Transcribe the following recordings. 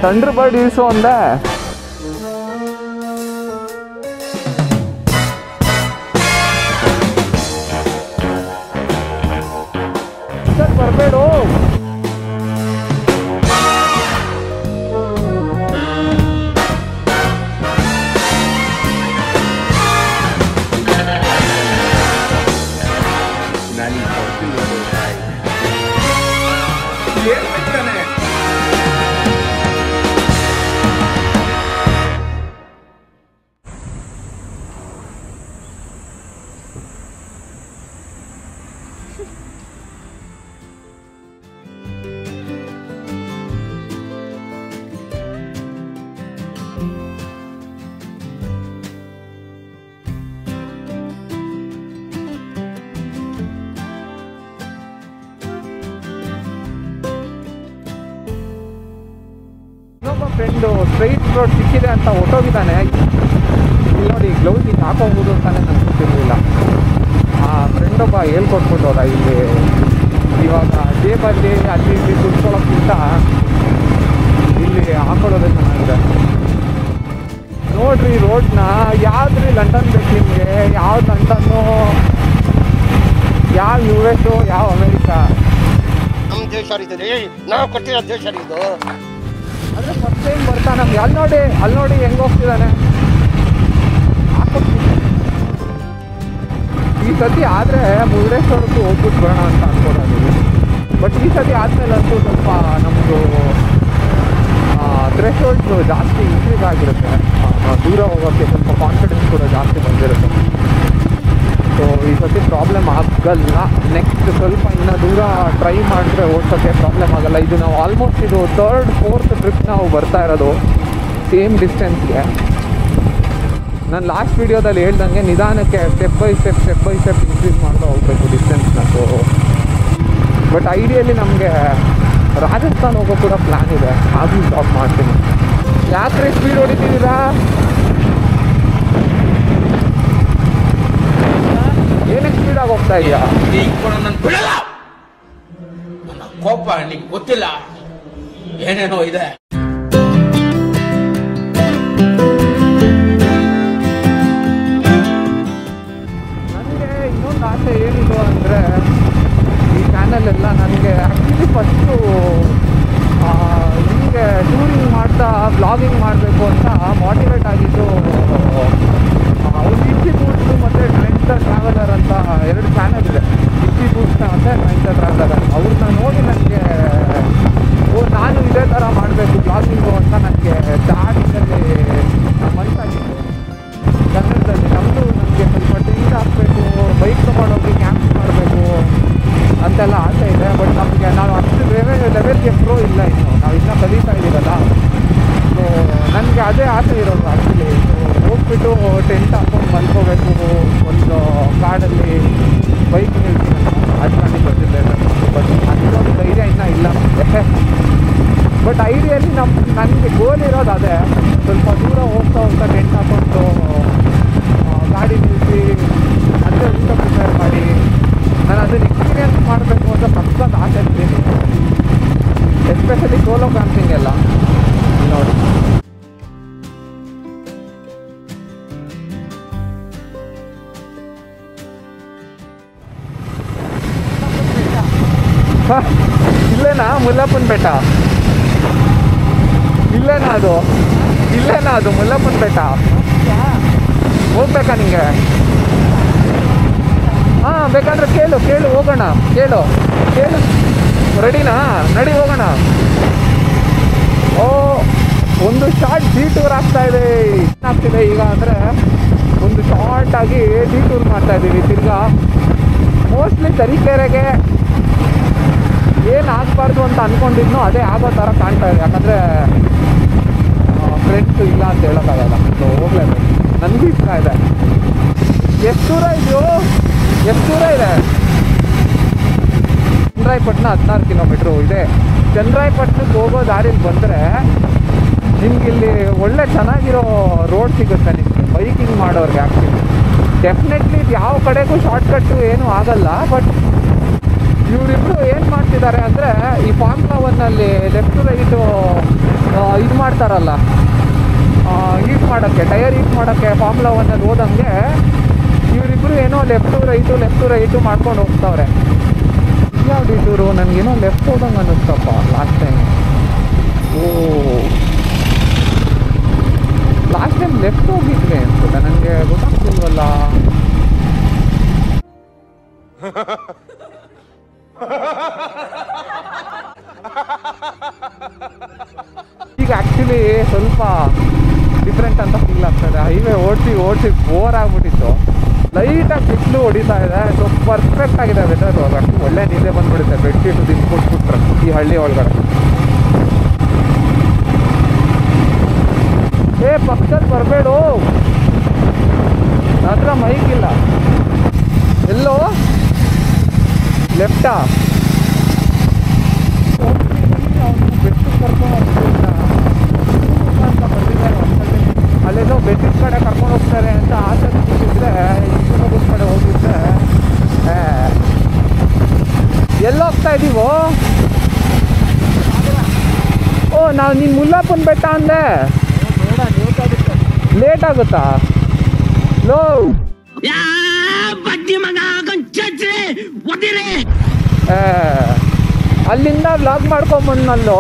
Thunder bird ಇಳಿಸು ಅಂದೆ. Sir ಬರಬೇಡು. Friend straight road ಸಿಕ್ಕಿದೆ ಅಂತ ಹೊಟ್ಟೋಗಿದ್ದಾನೆ. ಇಲ್ಲಿ ನೋಡಿ ಗ್ಲೌಸ್ ಹಿಂಗೆ ಹಾಕೋಬೋದು ಅಂತಾನೆ ನನಗೆ ಗೊತ್ತಿರಲಿಲ್ಲ. ಆ ಫ್ರೆಂಡೊಬ್ಬ ಹೇಳ್ಕೊಟ್ಬಿಟ್ಟೋದ ಇಲ್ಲಿ ಇವಾಗ ಜೇಬಲ್ಲಿ ಅಲ್ಲಿ ಇಲ್ಲಿ ಕುತ್ಕೊಳ್ಳೋಕ್ಕಿಂತ ಇಲ್ಲಿ ಹಾಕೊಳ್ಳೋದೇ ಚೆನ್ನಾಗಿದೆ. ನೋಡ್ರಿ ರೋಡ್ನ, ಯಾವ್ದ್ರಿ ಲಂಡನ್ ಬೇಕು ನಿಮಗೆ? ಯಾವ ಲಂಡನ್ನು, ಯಾವ ಯು ಎಸ್, ಯಾವ ಅಮೇರಿಕಾ? ನಮ್ಮ ದೇಶ ಇದೆ, ನಾವು ಕೊಟ್ಟಿರೋ ದೇಶ ಇದು. ಅಂದರೆ ಫಸ್ಟ್ ಟೈಮ್ ಬರ್ತಾ ನಮ್ಗೆ ಅಲ್ಲಿ ನೋಡಿ ಹೆಂಗೆ ಹೋಗ್ತಿದ್ದಾನೆ. ಈ ಸತಿ ಆದರೆ ಮುರುಡೇಶ್ವರಕ್ಕೂ ಹೋಗ್ಬಿಟ್ಟು ಬರೋಣ ಅಂತ ಅನ್ಕೊಳೋದು. ಬಟ್ ಈ ಸತಿ ಆದಮೇಲೆ ಅಂತೂ ಸ್ವಲ್ಪ ನಮ್ಮದು ಥ್ರೆಶೋಲ್ಡ್ಸು ಜಾಸ್ತಿ ಇನ್ಕ್ರೀಸ್ ಆಗಿರುತ್ತೆ. ದೂರ ಹೋಗೋಕ್ಕೆ ಸ್ವಲ್ಪ ಕಾನ್ಫಿಡೆನ್ಸ್ ಕೂಡ ಜಾಸ್ತಿ ಬಂದಿರುತ್ತೆ. ಸೊ ಈ ಸತಿ ಪ್ರಾಬ್ಲಮ್ ಆಗಲ್ಲ. ನೆಕ್ಸ್ಟ್ ಸ್ವಲ್ಪ ಇನ್ನೂ ದೂರ ಟ್ರೈ ಮಾಡಿದ್ರೆ ಓಡ್ಸೋಕ್ಕೆ ಪ್ರಾಬ್ಲಮ್ ಆಗಲ್ಲ. ಇದು ನಾವು ಆಲ್ಮೋಸ್ಟ್ ಇದು 3rd 4th ಟ್ರಿಪ್ ನಾವು ಬರ್ತಾ ಇರೋದು ಸೇಮ್ ಡಿಸ್ಟೆನ್ಸ್ಗೆ. ನಾನು ಲಾಸ್ಟ್ ವೀಡಿಯೋದಲ್ಲಿ ಹೇಳ್ದಂಗೆ ನಿಧಾನಕ್ಕೆ ಸ್ಟೆಪ್ ಬೈ ಸ್ಟೆಪ್ ಇನ್ಕ್ರೀಸ್ ಮಾಡ್ತಾ ಹೋಗಬೇಕು ಡಿಸ್ಟೆನ್ಸ್ನ. ಸೊ ಬಟ್ ಐಡಿಯಲಿ ನಮಗೆ ರಾಜಸ್ಥಾನ್ ಹೋಗೋ ಕೂಡ ಪ್ಲ್ಯಾನ್ ಇದೆ. ಆಗಲಿ ಸ್ಟಾಪ್ ಮಾಡ್ತೀನಿ. ಯಾಕ್ರೆ ಸ್ಪೀಡ್ ಹೊಡಿತಿದ್ದೀರಾ? ಏನಕ್ಕೆ ಸ್ಪೀಡಾಗಿ ಹೋಗ್ತಾ ಇದೆಯಾ? ನನ್ನ ಕೋಪ ನಿಂಗೆ ಗೊತ್ತಿಲ್ಲ, ಏನೇನೋ ಇದೆ. ನನಗೆ ಇನ್ನೊಂದು ಆಸೆ ಏನಿದು ಅಂದರೆ, ಈ ಚಾನಲೆಲ್ಲ ನನಗೆ ಆ್ಯಕ್ಚುಲಿ ಫಸ್ಟು ಹೀಗೆ ಟೂರಿಂಗ್ ಮಾಡ್ತಾ ಬ್ಲಾಗಿಂಗ್ ಮಾಡಬೇಕು ಅಂತ ಮೋಟಿವೇಟ್ ಆಗಿದ್ದು ಇಪ್ಪಿ ಬೂಟ್ಸು ಮತ್ತು ಟ್ರೆಂಡ್ ದ ಟ್ರಾವೆಲರ್ ಅಂತ 2 ಚಾನಲ್ ಇದೆ. ಇಪ್ಪಿ ಬೂಟ್ಸ್ ಮತ್ತು ಟ್ರೆಂಡ್ ದ ಟ್ರಾವೆಲರ್. ಅವ್ರನ್ನ ನೋಡಿ ನನಗೆ ನಾನು ಇದೇ ಥರ ಮಾಡಬೇಕು ಬ್ಲಾಗಿಂಗು ಅಂತ ನನಗೆ ಸ್ಟಾರ್ಟಿಂಗಲ್ಲಿ ಮನಸ್ಸಾಗಿತ್ತು. ಕನ್ನಡದಲ್ಲಿ ನಮ್ಮದು ನಮಗೆ ಸ್ವಲ್ಪ ಟ್ರೆಂಡ್ ಹಾಕಬೇಕು, ಬೈಕ್ ತೊಗೊಂಡೋಗಿ ಕ್ಯಾಂಪ್ ಮಾಡಬೇಕು ಅಂತೆಲ್ಲ ಆಸೆ ಇದೆ. ಬಟ್ ನಮಗೆ ನಾವು ಅಷ್ಟು ಲೆವೆಲ್ಗೆ ಪ್ರೋ ಇಲ್ಲ, ಇನ್ನು ನಾವು ಇನ್ನೂ ಕಲಿತಾ ಇದ್ದೀವಲ್ಲ. ಸೊ ನನಗೆ ಅದೇ ಆಸೆ ಇರೋದು ಆ್ಯಕ್ಚುಲಿ. ಹೋಗ್ಬಿಟ್ಟು ಟೆಂಟ್ ಹಾಕೊಂಡು ಮಲ್ಕೋಬೇಕು ಒಂದು ಕಾಡಲ್ಲಿ, ಬೈಕ್ ನಿಲ್ಸಿ ಅದು ನನಗೆ ಗೊತ್ತಿಲ್ಲ. ಬಟ್ ಅಷ್ಟೊಂದು ಧೈರ್ಯ ಇನ್ನೂ ಇಲ್ಲ ನಮಗೆ. ಬಟ್ ಐಡಿಯಲ್ಲಿ ನನಗೆ ಗೋಲ್ ಇರೋದು ಅದೇ. ಸ್ವಲ್ಪ ದೂರ ಹೋಗ್ತಾ ಟೆಂಟ್ ಹಾಕೊಂಡು ಗಾಡಿ ನಿಲ್ಲಿಸಿ ಅದೇ ಊಟ ಪ್ರಿಪೇರ್ ಮಾಡಿ ನಾನು ಅದನ್ನು ಎಕ್ಸ್ಪೀರಿಯನ್ಸ್ ಮಾಡಬೇಕು ಅಂತ ಸಖತ್ ಆಸೆ ಇರ್ತೀನಿ. ಎಸ್ಪೆಷಲಿ ಸೋಲೋ ಕ್ಯಾಂಪಿಂಗ್ ಎಲ್ಲ ನೋಡಿ. ಇಲ್ಲೇನಾ ಮುಲ್ಲಪ್ಪನ ಬೆಟ್ಟ? ಇಲ್ಲೇನಾ ಅದು ಮುಲ್ಲಪ್ಪನ ಬೆಟ್ಟ? ಹೋಗ್ಬೇಕಾ ನಿಂಗೆ? ಹಾಂ, ಬೇಕಾದ್ರೆ ಕೇಳು ಹೋಗೋಣ. ಕೇಳು ರೆಡಿನಾ? ನಡಿ ಹೋಗೋಣ. ಒಂದು ಶಾರ್ಟ್ ಡಿಟೂರ್ ಆಗ್ತಾಯಿದೆ. ಏನಾಗ್ತಿದೆ ಈಗ ಅಂದರೆ, ಒಂದು ಶಾರ್ಟಾಗಿ ಡಿಟೂರ್ ಮಾಡ್ತಾಯಿದ್ದೀವಿ ತಿರ್ಗಾ. ಮೋಸ್ಟ್ಲಿ ತರೀಕೆರೆಗೆ ಏನಾಗಬಾರ್ದು ಅಂತ ಅಂದ್ಕೊಂಡಿದ್ನೋ ಅದೇ ಆಗೋ ಥರ ಕಾಣ್ತಾ ಇದೆ. ಯಾಕಂದರೆ ಫ್ರೆಂಡ್ಸು ಇಲ್ಲ ಅಂತ ಹೇಳೋಕ್ಕಾಗಲ್ಲ. ಸೊ ಹೋಗ್ಲೇಬೇಕು. ನನಗೂ ಇಷ್ಟ ಇದೆ. ಎಷ್ಟು ದೂರ ಇದೆ? ಚನ್ನರಾಯಪಟ್ಟಣ 16 ಕಿಲೋಮೀಟ್ರು ಇದೆ. ಚನ್ನರಾಯಪಟ್ಟಣಕ್ಕೆ ಹೋಗೋ ದಾರಿಲಿ ಬಂದರೆ ನಿಮ್ಗೆ ಇಲ್ಲಿ ಒಳ್ಳೆ ಚೆನ್ನಾಗಿರೋ ರೋಡ್ ಸಿಗುತ್ತೆ ನಿಮಗೆ ಬೈಕಿಂಗ್ ಮಾಡೋರಿಗೆ. ಆ್ಯಕ್ಚುಲಿ ಡೆಫಿನೆಟ್ಲಿ ಇದು ಯಾವ ಕಡೆಗೂ ಶಾರ್ಟ್ಕಟ್ಟು ಏನೂ ಆಗಲ್ಲ. ಬಟ್ ಇವರಿಬ್ಬರು ಏನು ಮಾಡ್ತಿದ್ದಾರೆ ಅಂದರೆ, ಈ ಫಾರ್ಮುಲಾ 1 ಲೆಫ್ಟ್ ರೈಟು ಮಾಡ್ತಾರಲ್ಲ ಹೀಟ್ ಮಾಡೋಕ್ಕೆ, ಟೈರ್ ಹೀಟ್ ಮಾಡೋಕ್ಕೆ ಫಾರ್ಮುಲಾ 1 ಹೋದಂಗೆ ಇವರಿಬ್ಬರು ಏನೋ ಲೆಫ್ಟು ರೈಟು ಮಾಡ್ಕೊಂಡು ಹೋಗ್ತಾವ್ರೆ. ಯಾವ ಡಿಟೂರು ನನಗೇನೋ ಲೆಫ್ಟ್ ಹೋದಂಗೆ ಅನ್ನಿಸ್ತಪ್ಪ last time. Last time left ಹೋಗಿದ್ವಿ ಅನ್ಸುತ್ತೆ, ನನಗೆ ಗೊತ್ತಾಗ್ತಿಲ್ವಲ್ಲ. ಈಗ ಆ್ಯಕ್ಚುಲಿ ಸ್ವಲ್ಪ ಡಿಫ್ರೆಂಟ್ ಅಂತ ಫೀಲ್ ಆಗ್ತದೆ. ಹೈವೇ ಓಡಿಸಿ ಬೋರ್ ಆಗಿಬಿಟ್ಟಿತ್ತು. ಲೈಟಾಗಿ ಬಿಸಿಲು ಹೊಡಿತಾ ಇದೆ. ಸೊ ಪರ್ಫೆಕ್ಟ್ ಆಗಿದೆ ವೆದರ್. ಒಳ್ಳೆ ನಿದ್ದೆ ಬಂದ್ಬಿಡುತ್ತೆ ಬೆಡ್ಶೀಟು ತಿನ್ಕೊಟ್ಬಿಟ್ರೆ ಈ ಹಳ್ಳಿ ಒಳಗಡೆ. ಪಕ್ಕದಲ್ಲಿ ಬರಬೇಡು, ಹತ್ರ ಮೈಕ್ ಇಲ್ಲ. ಎಲ್ಲೋ ಲೆಫ್ಟಾ ಬೆಟ್ಟು ಕರ್ಕೊಂಡು ಅಂತ ಬಂದಿದ್ದಾರೆ. ಅಲ್ಲೆಲ್ಲೋ ಬೆಟ್ಟಿನ ಕಡೆ ಕರ್ಕೊಂಡು ಹೋಗ್ತಾರೆ ಅಂತ ಆಸೆ ಕೂತಿದ್ರೆ ಈಗಿನ ಕಡೆ ಹೋಗಿದ್ರೆ ಎಲ್ಲೋಗ್ತಾ ಇದ್ದೀವೋ? ನಾವು ನೀನು ಮುಲ್ಲಾಪುನ್ ಬೆಟ್ಟ ಅಂದೆ. ಲೇಟ್ ಆಗುತ್ತಾ? ಲೋ ಅಲ್ಲಿಂದ ವ್ಲಾಗ್ ಮಾಡ್ಕೊಂಬಂದಲ್ಲೋ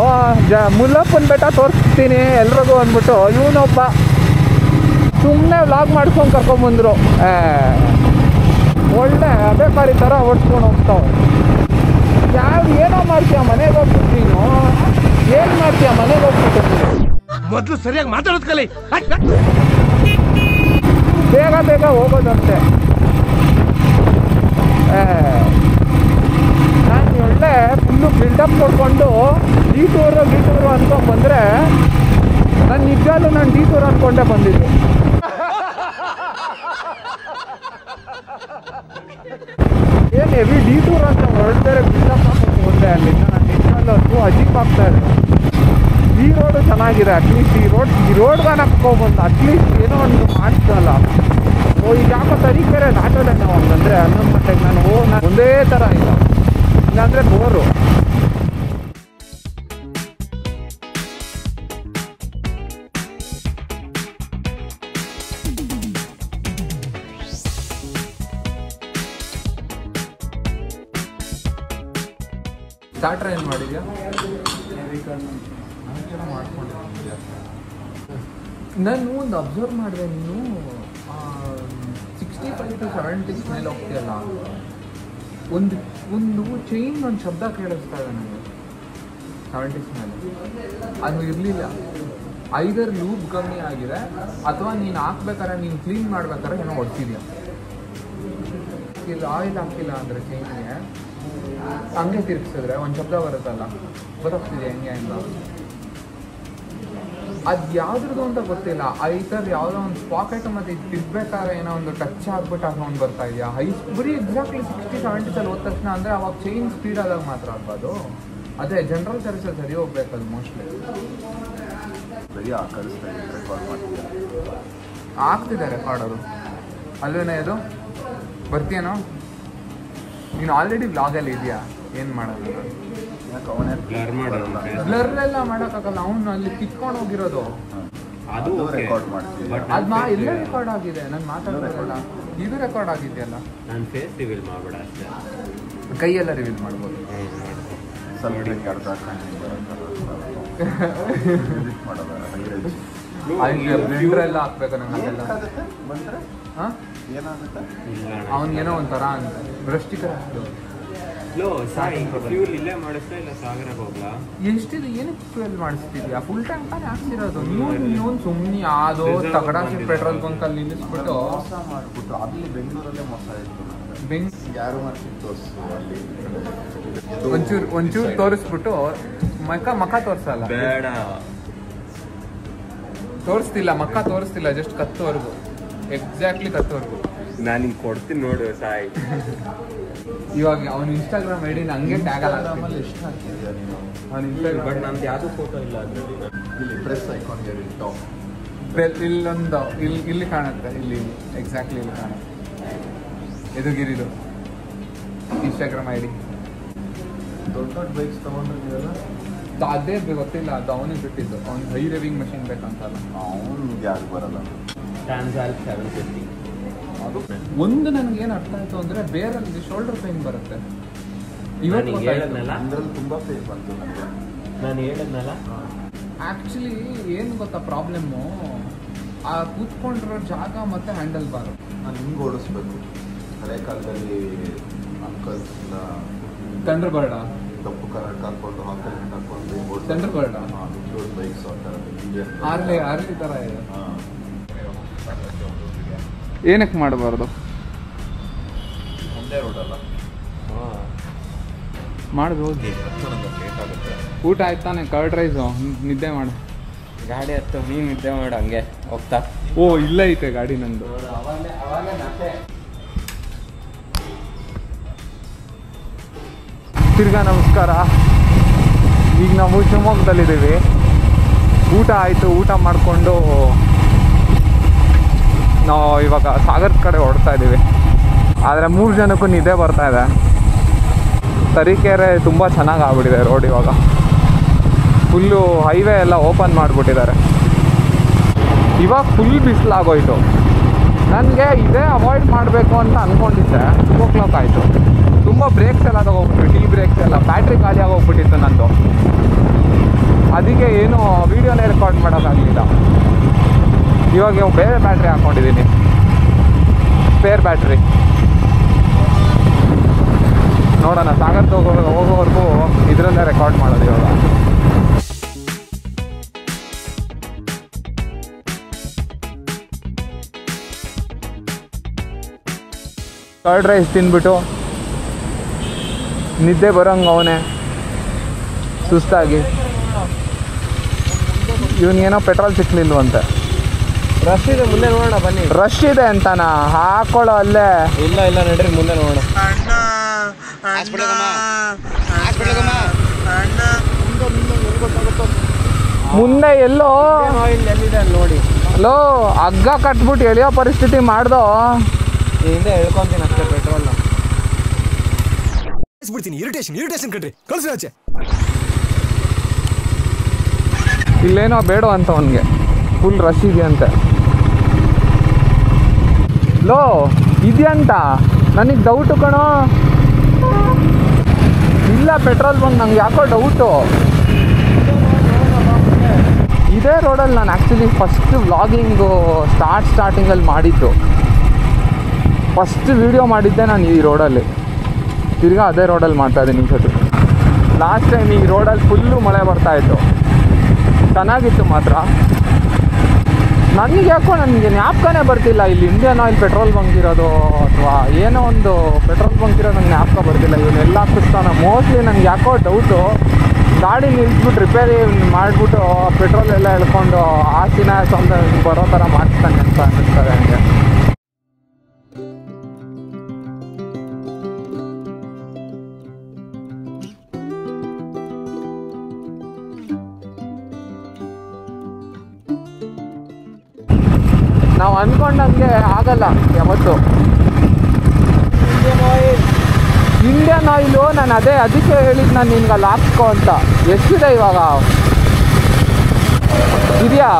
ಮುಲ್ಲಪ್ಪನ ಬೆಟ್ಟ ತೋರಿಸ್ತೀನಿ ಎಲ್ರಿಗೂ ಅಂದ್ಬಿಟ್ಟು ಇವನೊಬ್ಬ ಸುಮ್ಮನೆ ವ್ಲಾಗ್ ಮಾಡ್ಕೊಂಡು ಕರ್ಕೊಂಬಂದ್ರು. ಒಳ್ಳೆ ಅದೇ ಕಾರಿ ಥರ ಓಡಿಸ್ಕೊಂಡು ಹೋಗ್ತಾವೆ. ಏನೋ ಮಾಡ್ತೀಯ ಮನೆಗೆ ಹೋಗ್ಬಿಟ್ಟು ನೀನು? ಏನು ಮಾಡ್ತೀಯ ಮನೆಗೆ ಹೋಗ್ಬಿಟ್ಟು? ಮೊದಲು ಸರಿಯಾಗಿ ಮಾತಾಡೋದು ಕಲಿ. ಬೇಗ ಹೋಗೋದಂತೆ. ನಾನು ಒಳ್ಳೆ ಫುಲ್ಲು ಬಿಲ್ಡಪ್ ಕೊಡ್ಕೊಂಡು ಡಿ ಟೂರು ಅಂದ್ಕೊಂಡು ಬಂದರೆ ನಾನು ನಿಜವಾಗ್ಲೂ ಡಿ ಟೂರ್ ಅಂದ್ಕೊಂಡೆ ಬಂದಿದ್ದು. ಏನು ಹೆವಿ ಡಿ ಟೂರ್ ಅಂತ ಹೊರಡ್ತಾರೆ ಬಿಲ್ಡಪ್ ಹಾಕೊಂಡು ಬಂದೆ. ಅಲ್ಲಿಂದ ನಾನು ನಿಜವಾಗ್ಲೂ ಅಜೀಬ್ ಆಗ್ತಾ ಇದೆ. ಈ ರೋಡು ಚೆನ್ನಾಗಿದೆ. ಅಟ್ಲೀಸ್ಟ್ ಈ ರೋಡ್ಗೆ ಹಾಕ್ಕೊಬಂದು ಅಟ್ಲೀಸ್ಟ್ ಏನೋ ಒಂದು ಮಾಡ್ತಲ್ಲ. ಈಗ ಯಾಕೋ ತರೀಕೆರೆ ದಾಟೋದೆ ನಾವು ಹಂಗಂದರೆ 11 ಗಂಟೆಗೆ ನಾನು ಒಂದೇ ಥರ ಇಲ್ಲ, ಇಲ್ಲಾಂದರೆ ಬೋರು. ಸ್ಟಾರ್ಟ್ರ್ ಏನು ಮಾಡಿದ್ಯಾ? ಮಾಡ್ಕೊಂಡಿದ್ಯಾ? ನಾನು ಒಂದು ಅಬ್ಸರ್ವ್ ಮಾಡಿದೆ, ನೀನು 65 to 70 ಮೇಲೆ ಹೋಗ್ತೀಯಲ್ಲ, ಒಂದು ಚೈನ್ ಒಂದು ಶಬ್ದ ಕೇಳಿಸ್ತಾ ಇದೆ ನನಗೆ 70 ಮೇಲೆ. ಅದು ಇರಲಿಲ್ಲ. ಐದರ್ ಲೂಪ್ ಕಮ್ಮಿ ಆಗಿದೆ ಅಥವಾ ನೀನು ಹಾಕ್ಬೇಕಾದ್ರೆ ನೀನು ಕ್ಲೀನ್ ಮಾಡ್ಬೇಕಾದ್ರೆ ಏನೋ ಹೊಡ್ತಿದ್ಯಾ. ಇದು ಆಯಿಲ್ ಹಾಕಿಲ್ಲ ಅಂದರೆ ಚೈನ್ಗೆ ಹಂಗೆ ತಿರ್ಗಿಸಿದ್ರೆ ಒಂದು ಶಬ್ದ ಬರುತ್ತಲ್ಲ, ಗೊತ್ತಾಗ್ತಿದೆ ಹೆಂಗೆ ಅಂತ. ಅದು ಯಾವುದ್ರದ್ದು ಅಂತ ಗೊತ್ತಿಲ್ಲ. ಐದರ್ ಯಾವುದೋ ಒಂದು ಸ್ಪಾಕೆಟ್ ಮತ್ತು ಇದು ತಿರ್ಬೇಕಾದ್ರೆ ಏನೋ ಒಂದು ಟಚ್ ಆಗ್ಬಿಟ್ಟು ಹಾಕೊಂಡು ಬರ್ತಾ ಇದೆಯಾ. ಬರೀ ಎಕ್ಸಾಕ್ಟ್ಲಿ 60-70 ಹೋದ ತಕ್ಷಣ ಅಂದರೆ ಅವಾಗ ಚೈನ್ ಸ್ಪೀಡ್ ಆದಾಗ ಮಾತ್ರ ಆಗ್ಬೋದು. ಅದೇ ಜನರಲ್ ಸರ್ವಿಸಲ್ಲಿ ಸರಿ ಹೋಗ್ಬೇಕದು ಮೋಸ್ಟ್ಲಿ. ಆಗ್ತಿದೆ ರೆಕಾರ್ಡರು ಅಲ್ವೇನೇ. ಅದು ಬರ್ತೀಯನೋ? ನೀನು ಆಲ್ರೆಡಿ ವ್ಲಾಗಲ್ಲಿ ಇದೆಯಾ? ಏನು ಮಾಡೋದು? ಬ್ಲರ್ ಎಲ್ಲ ಮಾಡೋಕ್ಕಾಗಲ್ಲ. ಅವನು ಅಲ್ಲಿ ಕಿತ್ಕೊಂಡು ಹೋಗಿರೋದು ಅದು ರೆಕಾರ್ಡ್ ಮಾಡ್ತೀವಿ. ಅದು ಎಲ್ಲ ರೆಕಾರ್ಡ್ ಆಗಿದೆ. ನಾನು ಮಾತಾಡೋಲ್ಲ, ಇದು ರೆಕಾರ್ಡ್ ಆಗಿದೆಯಲ್ಲ. ನಾನು ಫೇಸ್ ರಿವೀಲ್ ಮಾಡಬೇಡ ಅಷ್ಟೇ, ಕೈಯೆಲ್ಲ ರಿವೀಲ್ ಮಾಡ್ಬೋದು. ಬ್ಲೆಂಡ್ರೆಲ್ಲ ಹಾಕ್ಬೇಕು ನಂಗೆಲ್ಲ. ಅವನಿಗೇನೋ ಒಂಥರ ಅಂತ ಭ್ರಷ್ಟಿಕರ. ಫ್ಯೂಲ್ ಇಲ್ಲೇ ಮಾಡಿಸ್ತಾ ಇಲ್ಲ ಸಾಗರಕ್ಕೆ ಹೋಗ್ಲಾ? ಎಷ್ಟಿದೆ? ಏನಕ್ಕೆ ಫ್ಯೂಲ್ ಮಾಡಿಸ್ತಿದ್ಯಾ? ಫುಲ್ ಟ್ಯಾಂಕ್ ತಾನೇ ಹಾಕ್ಸಿರೋದು. ನೀವು ಸುಮ್ಮನೆ ಯಾವುದೋ ತಗಡಾಸಿ ಪೆಟ್ರೋಲ್ ಬಂಕಲ್ಲಿ ನಿಲ್ಲಿಸ್ಬಿಟ್ಟು ಮಾಡ್ಬಿಟ್ಟು ಅಲ್ಲಿ ಬೆಂಗಳೂರಲ್ಲೇ ಮೋಸ ಆಯಿತು. ಯಾರು ಒಂಚೂರು ತೋರಿಸ್ಬಿಟ್ಟು ಮಕ್ಕ ತೋರಿಸಲ್ಲ. ಬೇಡ, ತೋರಿಸ್ತಿಲ್ಲ, ಮಕ್ಕ ತೋರಿಸ್ತಿಲ್ಲ, ಜಸ್ಟ್ ಕತ್ತೋರ್ಗು, ಎಕ್ಸಾಕ್ಟ್ಲಿ ಕತ್ತೋರ್ಗು. ನಾನು ಹಿಂಗೆ ಕೊಡ್ತೀನಿ ನೋಡು ಸಾಯಿ. ಇವಾಗ ಅವನ ಇನ್ಸ್ಟಾಗ್ರಾಮ್ ಐಡಿ ಹಂಗೆ ಟ್ಯಾಗ್ ಅಲ್ಲ. ಎಷ್ಟು ಹಾಕಿದ್ಯಾ ನೀನು? ಅವನ ಇನ್ಸ್ಟಾಗ್ರಾಮ್ ಬಟ್ ನಂದು ಯಾವುದೂ ಫೋಟೋ ಇಲ್ಲ ಅದರಲ್ಲಿ. ಇಲ್ಲಿ ಪ್ರೆಸ್ ಐಕಾನ್ ಟಾಪ್ ಇಲ್ಲೊಂದು ಇಲ್ಲಿ ಕಾಣುತ್ತೆ. ಇಲ್ಲಿ ಎಕ್ಸಾಕ್ಟ್ಲಿ ಇಲ್ಲಿ ಕಾಣುತ್ತೆ ಎದುಗಿರಿದು ಇನ್ಸ್ಟಾಗ್ರಾಮ್ ಐಡಿ. ದೊಡ್ಡ ಬೈಕ್ಸ್ ತೊಗೊಂಡ್ರೆ ನೀವೆಲ್ಲ ಅದೇ ಗೊತ್ತಿಲ್ಲ, ಅದು ಅವನಿಗೆ ಬಿಟ್ಟಿದ್ದು. ಅವ್ನಿಗೆ ಹೈ ರೇವಿಂಗ್ ಮಷಿನ್ ಬೇಕಂತಲ್ಲ. ಅವ್ನಿಗೆ ಯಾಕೆ ಬರಲ್ಲ ಟ್ರಾನ್ಸಾಲ್ 750. ಅದು ಒಂದು ನನಗೇನು ಅರ್ಥ ಆಯ್ತು ಅಂದರೆ ಬೇರಲ್ಲಿ ಶೋಲ್ಡರ್ ಪೇನ್ ಬರುತ್ತೆ. ನಾನು ಹೇಳಿದ್ನಲ್ಲ ಇದ್ರಲ್ಲಿ ತುಂಬ ಫೇಸ್ ಬಂತು ನನಗೆ. ನಾನು ಹೇಳಿದ್ನಲ್ಲ ಆ್ಯಕ್ಚುಲಿ ಏನು ಗೊತ್ತಾ ಪ್ರಾಬ್ಲಮ್ಮು, ಆ ಕೂತ್ಕೊಂಡಿರೋ ಜಾಗ ಮತ್ತು ಹ್ಯಾಂಡಲ್ ಬಾರು. ನಾನು ಹಿಂಗೆ ಓಡಿಸ್ಬೇಕು. ಹಳೆ ಕಾಲದಲ್ಲಿ ಅಂಕಲ್ಸ್ ಎಲ್ಲ ಥಂಡರ್ ಬರ್ಡ, ಕಪ್ಪು ಕನ್ನಡ ಹಾಕೊಂಡು ಹಾಕಲ್ ಹಾಕೊಂಡು ಥಂಡರ್ ಬರ್ಡ, ಬೈಕ್ಸ್ ಆ ಥರ ಇಂಡಿಯನ್ ಆರ್ಲಿ ಥರ ಇದೆ. ಏನಕ್ಕೆ ಮಾಡಬಾರ್ದು? ಒಂದೇ ರೋಡಲ್ಲ ಮಾಡ್ಬೋದು. ಲೇಟ್ ಆಗುತ್ತೆ. ಊಟ ಆಯ್ತಾನೆ? ಕರ್ಡ್ ರೈಸು, ನಿದ್ದೆ ಮಾಡು. ಗಾಡಿ ಹತ್ತು ನೀನು ನಿದ್ದೆ ಮಾಡು ಹಂಗೆ ಹೋಗ್ತಾ. ಓ ಇಲ್ಲ ಐತೆ ಗಾಡಿ ನಂದು. ತಿರ್ಗಾ ನಮಸ್ಕಾರ. ಈಗ ನಾವು ಶಿವಮೊಗ್ಗದಲ್ಲಿದ್ದೀವಿ. ಊಟ ಆಯಿತು. ಊಟ ಮಾಡಿಕೊಂಡು ನಾವು ಇವಾಗ ಸಾಗರದ ಕಡೆ ಹೊರಡ್ತಾ ಇದ್ದೀವಿ. ಆದರೆ 3 ಜನಕ್ಕೂ ನಿದ್ದೆ ಬರ್ತಾ ಇದೆ. ತರೀಕೆರೆ ತುಂಬ ಚೆನ್ನಾಗಿ ಆಗ್ಬಿಟ್ಟಿದೆ ರೋಡ್. ಇವಾಗ ಫುಲ್ಲು ಹೈವೇ ಎಲ್ಲ ಓಪನ್ ಮಾಡಿಬಿಟ್ಟಿದ್ದಾರೆ. ಇವಾಗ ಫುಲ್ ಬಿಸಿಲಾಗೋಯ್ತು. ನನಗೆ ಇದೇ ಅವಾಯ್ಡ್ ಮಾಡಬೇಕು ಅಂತ ಅಂದ್ಕೊಂಡಿದ್ದೆ. 2 o'clock ಆಯಿತು. ತುಂಬ ಬ್ರೇಕ್ಸ್ ಎಲ್ಲ ತಗೋಗ್ಬಿಟ್ಟು, ಟೀ ಬ್ರೇಕ್ಸ್ ಎಲ್ಲ ಬ್ಯಾಟ್ರಿ ಖಾಲಿ ಆಗೋಗ್ಬಿಟ್ಟಿತ್ತು ನಂದು. ಅದಕ್ಕೆ ಏನು ವೀಡಿಯೋನೇ ರೆಕಾರ್ಡ್ ಮಾಡೋಕ್ಕಾಗಲಿಲ್ಲ. ಇವಾಗ ಬೇರೆ ಬ್ಯಾಟ್ರಿ ಹಾಕ್ಕೊಂಡಿದ್ದೀನಿ, ಸ್ಪೇರ್ ಬ್ಯಾಟ್ರಿ. ನೋಡೋಣ, ಸಾಗರದ ಹೋಗೋವರೆಗೂ ಇದರಲ್ಲೇ ರೆಕಾರ್ಡ್ ಮಾಡೋದು ಇವಾಗ. ಕರ್ಡ್ ರೈಸ್ ತಿಂದ್ಬಿಟ್ಟು ನಿದ್ದೆ ಬರೋಂಗೆ ಅವನೇ ಸುಸ್ತಾಗಿ. ಇವನಿಗೇನೋ ಪೆಟ್ರೋಲ್ ಸಿಕ್ಲಿಲ್ವಂತೆ. ರಶ್ ಇದೆ, ಮುಂದೆ ನೋಡೋಣ ಬನ್ನಿ. ರಶ್ ಇದೆ ಅಂತಾನ? ಹಾಕೊಳ್ಳೋ ಅಲ್ಲೇ. ಇಲ್ಲ ನಡ್ರಿ ಮುಂದೆ ನೋಡೋಣ. ಮುಂದೆ ಎಲ್ಲೋ ಎಲ್ಲಿದೆ ಅಲ್ಲಿ ನೋಡಿ. ಲೋ ಹಗ್ಗ ಕಟ್ಬಿಟ್ಟು ಎಳೆಯೋ ಪರಿಸ್ಥಿತಿ ಮಾಡ್ದೋ. ಹಿಂದೆ ಹೇಳ್ಕೊಂತೀನಿ ಅಷ್ಟೇ ಪೆಟ್ರೋಲ್ನ. ಇರಿಟೇಷನ್ ಕಣ್ರಿ, ಕಳ್ಸಿ ಆಚೆ. ಇಲ್ಲೇನೋ ಬೇಡ ಅಂತ ಅವನಿಗೆ, ಫುಲ್ ರಶ್ ಇದೆಯಂತೆ. ಲೋ ಇದೆಯಂತ ನನಗೆ ಡೌಟು ಕಣೋ. ಇಲ್ಲ ಪೆಟ್ರೋಲ್ ಬಂಕ್, ನಂಗೆ ಯಾಕೋ ಡೌಟು. ಇದೇ ರೋಡಲ್ಲಿ ನಾನು ಆ್ಯಕ್ಚುಲಿ ಫಸ್ಟ್ ವ್ಲಾಗಿಂಗು ಸ್ಟಾರ್ಟಿಂಗಲ್ಲಿ ಮಾಡಿದ್ದು. ಫಸ್ಟ್ ವೀಡಿಯೋ ಮಾಡಿದ್ದೆ ನಾನು ಈ ರೋಡಲ್ಲಿ. ತಿರ್ಗಾ ಅದೇ ರೋಡಲ್ಲಿ ಮಾಡ್ತಾಯಿದ್ದೀನಿ ಈ ಸತಿ. ಲಾಸ್ಟ್ ಟೈಮ್ ಈ ರೋಡಲ್ಲಿ ಫುಲ್ಲು ಮಳೆ ಬರ್ತಾಯಿತ್ತು, ಚೆನ್ನಾಗಿತ್ತು ಮಾತ್ರ. ನನಗೆ ಯಾಕೋ ನನಗೆ ಜ್ಞಾಪಕನೇ ಬರ್ತಿಲ್ಲ ಇಲ್ಲಿ ಇಂಡಿಯನ್ ಆಯಿಲ್ ಪೆಟ್ರೋಲ್ ಬಂಕ್ ಇರೋದು ಅಥವಾ ಏನೋ ಒಂದು ಪೆಟ್ರೋಲ್ ಬಂಕ್ ಇರೋದು ನಂಗೆ ಜ್ಞಾಪಕ ಬರ್ತಿಲ್ಲ. ಇವನ್ನೆಲ್ಲ ಹಾಕಿಸ್ತಾನೆ ಮೋಸ್ಟ್ಲಿ. ನನಗೆ ಯಾಕೋ ಡೌಟು, ಗಾಡಿ ನಿಲ್ಸ್ಬಿಟ್ಟು ರಿಪೇರಿ ಮಾಡಿಬಿಟ್ಟು ಪೆಟ್ರೋಲ್ ಎಲ್ಲ ಎಳ್ಕೊಂಡು ಆಸಿನ ಸೊಂದ ಬರೋ ಥರ ಮಾಡಿಸ್ತಾನೆ ಅಂತ ಅನ್ನಿಸ್ತಾರೆ ನನಗೆ. ನಾವು ಅಂದ್ಕೊಂಡಂಗೆ ಆಗಲ್ಲ ಯಾವತ್ತು. ಇಂಡಿಯನ್ ಆಯಿಲು ನಾನು ಅದಕ್ಕೆ ಹೇಳಿದ್ದು ನಾನು ನಿನ್ಗೆ ಅಲ್ಲಿ ಹಾಕ್ಸ್ಕೊ ಅಂತ. ಎಷ್ಟಿದೆ ಇವಾಗ? ಇದೆಯಾ?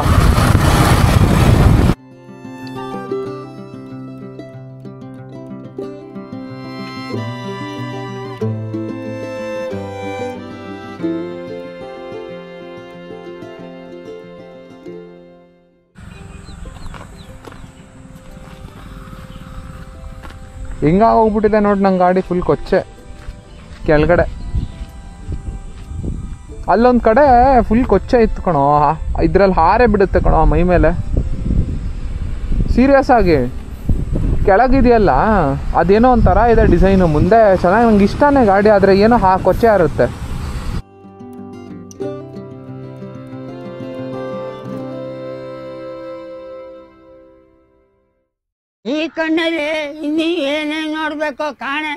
ಹಿಂಗಾಗೋಗ್ಬಿಟ್ಟಿದೆ ನೋಡಿ ನಂಗೆ ಗಾಡಿ ಫುಲ್ ಕೊಚ್ಚೆ ಕೆಳಗಡೆ. ಅಲ್ಲೊಂದು ಕಡೆ ಫುಲ್ ಕೊಚ್ಚೆ ಇತ್ತು ಕಣೋ. ಇದ್ರಲ್ಲಿ ಹಾರೇ ಬಿಡುತ್ತೆ ಕಣೋ ಮೈ ಮೇಲೆ. ಸೀರಿಯಸ್ ಆಗಿ ಕೆಳಗಿದೆಯಲ್ಲ ಅದೇನೋ ಒಂಥರ ಇದೆ ಡಿಸೈನು. ಮುಂದೆ ಚೆನ್ನಾಗಿ ನಂಗೆ ಇಷ್ಟನೇ ಗಾಡಿ, ಆದರೆ ಏನೋ ಕೊಚ್ಚೆ ಇರುತ್ತೆ. ಈ ಕಣ್ಣಲ್ಲಿ ಇನ್ನೀ ಏನೇನು ನೋಡ್ಬೇಕೋ ಕಾಣೆ.